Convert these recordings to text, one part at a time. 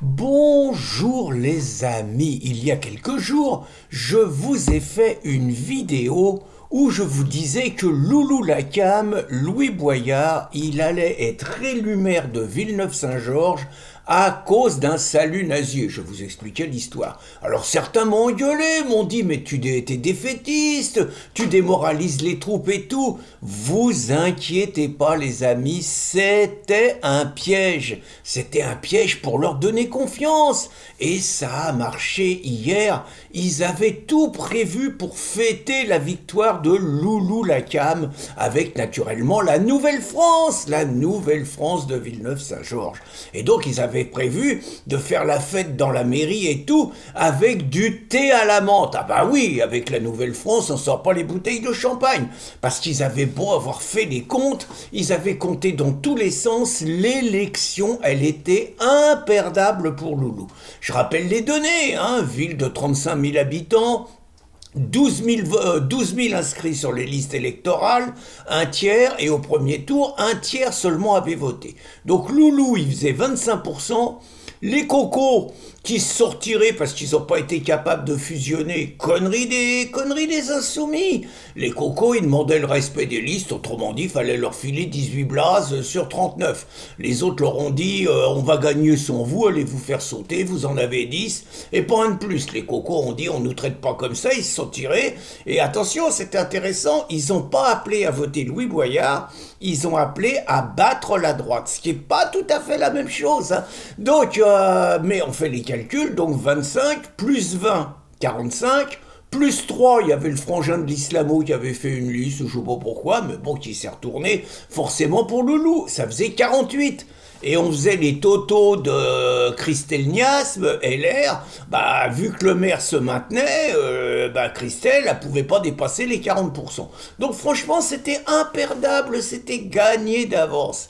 Bonjour les amis, il y a quelques jours, je vous ai fait une vidéo où je vous disais que Loulou Lacam, Louis Boyard, il allait être élu maire de Villeneuve-Saint-Georges à cause d'un salut nazi. Je vous expliquais l'histoire. Alors certains m'ont engueulé, m'ont dit « mais t'es défaitiste, tu démoralises les troupes et tout ». Vous inquiétez pas les amis, c'était un piège. C'était un piège pour leur donner confiance. Et ça a marché hier. Ils avaient tout prévu pour fêter la victoire de Loulou Lacam avec naturellement la Nouvelle-France de Villeneuve-Saint-Georges. Et donc ils avaient prévu de faire la fête dans la mairie et tout avec du thé à la menthe. Ah bah oui, avec la Nouvelle-France, on sort pas les bouteilles de champagne. Parce qu'ils avaient beau avoir fait les comptes, ils avaient compté dans tous les sens, l'élection, elle était imperdable pour Loulou. Je rappelle les données, hein, ville de 35 000 habitants, 12 000 inscrits sur les listes électorales, un tiers, et au premier tour, un tiers seulement avait voté. Donc Loulou, il faisait 25%, les cocos qui se sont retirés parce qu'ils n'ont pas été capables de fusionner, conneries des insoumis. Les cocos, ils demandaient le respect des listes, autrement dit, il fallait leur filer 18 blazes sur 39. Les autres leur ont dit, on va gagner sans vous, allez vous faire sauter, vous en avez 10, et pas un de plus. Les cocos ont dit, on nous traite pas comme ça, ils se sont tirés, et attention, c'était intéressant, ils n'ont pas appelé à voter Louis Boyard, ils ont appelé à battre la droite, ce qui n'est pas tout à fait la même chose. Hein. Donc, mais on fait les calculs, donc 25 plus 20, 45, plus 3, il y avait le frangin de l'Islamo qui avait fait une liste, je ne sais pas pourquoi, mais bon, qui s'est retourné forcément pour Loulou, ça faisait 48. Et on faisait les totaux de Christelniasme, LR, bah, vu que le maire se maintenait, Christelle, elle pouvait pas dépasser les 40%. Donc franchement, c'était imperdable, c'était gagné d'avance.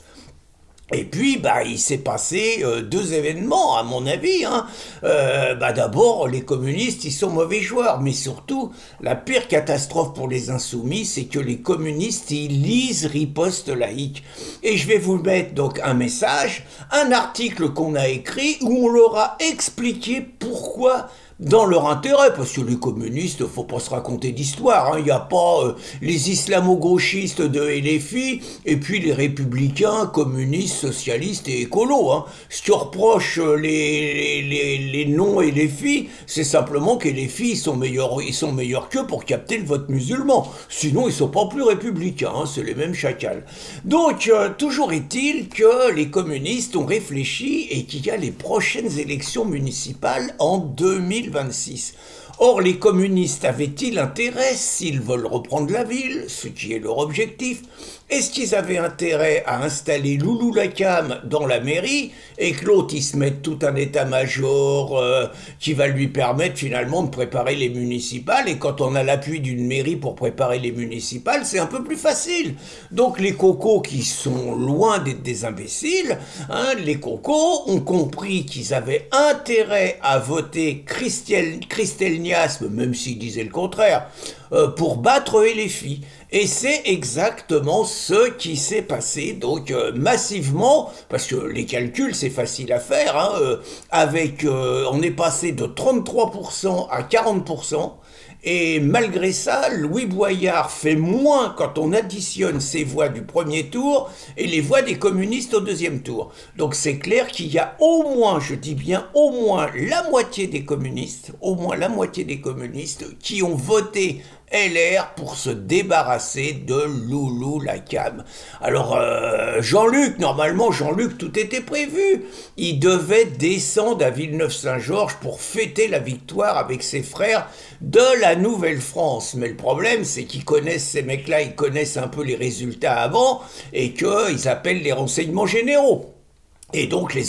Et puis, il s'est passé deux événements, à mon avis. Hein. D'abord, les communistes, ils sont mauvais joueurs. Mais surtout, la pire catastrophe pour les insoumis, c'est que les communistes, ils lisent Riposte laïque. Et je vais vous mettre donc un message, un article qu'on a écrit, où on leur a expliqué pourquoi dans leur intérêt, parce que les communistes, faut pas se raconter d'histoire, hein. Il n'y a pas les islamo-gauchistes de LFI et puis les républicains, communistes, socialistes et écolos. Hein. Ce que reprochent les non-LFI, c'est simplement que les filles sont meilleurs qu'eux pour capter le vote musulman. Sinon, ils sont pas plus républicains, hein, c'est les mêmes chacals. Donc, toujours est-il que les communistes ont réfléchi et qu'il y a les prochaines élections municipales en 2026. Or, les communistes avaient-ils intérêt, s'ils veulent reprendre la ville, ce qui est leur objectif, est-ce qu'ils avaient intérêt à installer Loulou Lacam dans la mairie et que l'autre, il se mette tout un état-major qui va lui permettre finalement de préparer les municipales, et quand on a l'appui d'une mairie pour préparer les municipales, c'est un peu plus facile. Donc les cocos qui sont loin d'être des imbéciles, hein, les cocos ont compris qu'ils avaient intérêt à voter Christelniasme, même s'ils disaient le contraire, pour battre LFI. Et c'est exactement ce qui s'est passé, donc massivement, parce que les calculs c'est facile à faire, hein, on est passé de 33% à 40%, et malgré ça, Louis Boyard fait moins quand on additionne ses voix du premier tour et les voix des communistes au deuxième tour. Donc c'est clair qu'il y a au moins, je dis bien au moins la moitié des communistes, qui ont voté LR pour se débarrasser de Loulou Lacam. Alors Jean-Luc, normalement Jean-Luc, tout était prévu. Il devait descendre à Villeneuve-Saint-Georges pour fêter la victoire avec ses frères de la Nouvelle-France. Mais le problème, c'est qu'ils connaissent, ces mecs-là, ils connaissent un peu les résultats avant et qu'ils appellent les renseignements généraux. Et donc les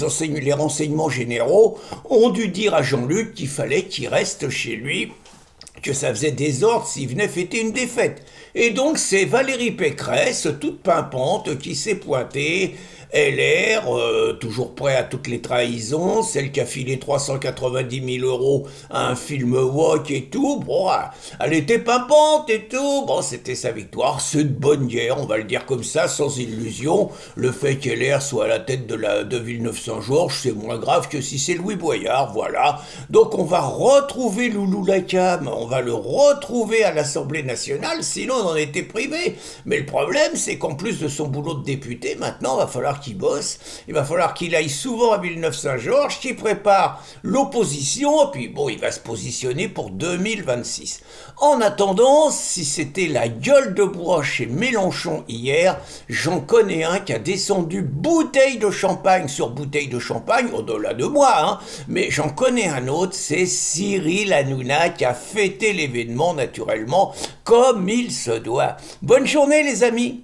renseignements généraux ont dû dire à Jean-Luc qu'il fallait qu'il reste chez lui, que ça faisait désordre s'il venait fêter une défaite. Et donc c'est Valérie Pécresse, toute pimpante, qui s'est pointée LR, toujours prêt à toutes les trahisons, celle qui a filé 390 000 euros à un film woke et tout, bon, elle était pimpante et tout, bon, c'était sa victoire, c'est de bonne guerre, on va le dire comme ça, sans illusion. Le fait qu'LR soit à la tête de Villeneuve-Saint-Georges, c'est moins grave que si c'est Louis Boyard, voilà. Donc on va retrouver Loulou Lacam, on va le retrouver à l'Assemblée nationale, sinon on en était privé. Mais le problème, c'est qu'en plus de son boulot de député, maintenant, il va falloir qu'il bosse, il va falloir qu'il aille souvent à Villeneuve-Saint-Georges, qu'il prépare l'opposition, et puis bon, il va se positionner pour 2026. En attendant, si c'était la gueule de bois chez Mélenchon hier, j'en connais un qui a descendu bouteille de champagne sur bouteille de champagne, au-delà de moi, hein, mais j'en connais un autre, c'est Cyril Hanouna qui a fêté l'événement naturellement comme il se doit. Bonne journée les amis!